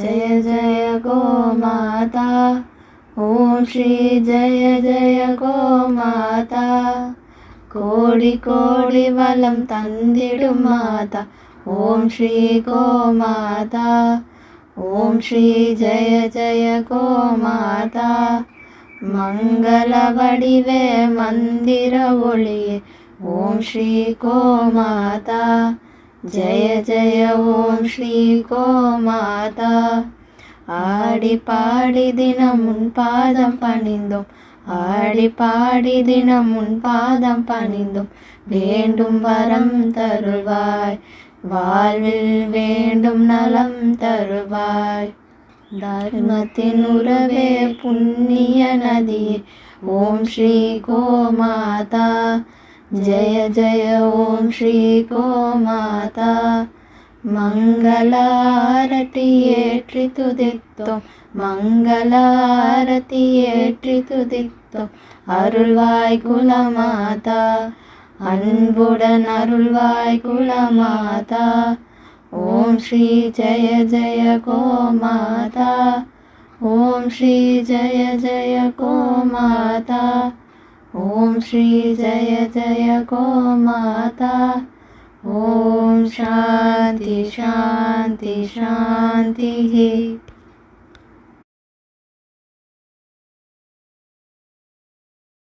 जय जय गोमाता ओम श्री जय जय गोमाता कोडि कोडि वलम तंदिडुम माता ओम श्री गोमाता ओम श्री जय जय गोमाता मंगल वडिवे मंदिर ओळिये ओम श्री गोमाता जय जय ओम श्री गोमाता आडि पाडि दिनम उन पादम पणिंदोम आडि पाडि दिनम उन पादम पणिंदोम वेंडुम वरम तरुवाय வாழ்வில் வேண்டும் நலம் தருவாய் தர்மத்தின் உறவே புண்ணிய நதியே ஓம் ஸ்ரீ கோமாதா जय जय ओम श्री गोमाता मंगलारति ஏற்றி துதித்தோம் मंगलारति ஏற்றி துதித்தோம் அருள்வாய் குலமாதா அன்புடன் அருள்வாய் குலமாதா ஓம் ஸ்ரீ ஜய ஜய கோமாதா ஓம் ஸ்ரீ ஜய ஜய கோமாதா ओम श्री जय जय गोमाता ओम शांति शांति शांति।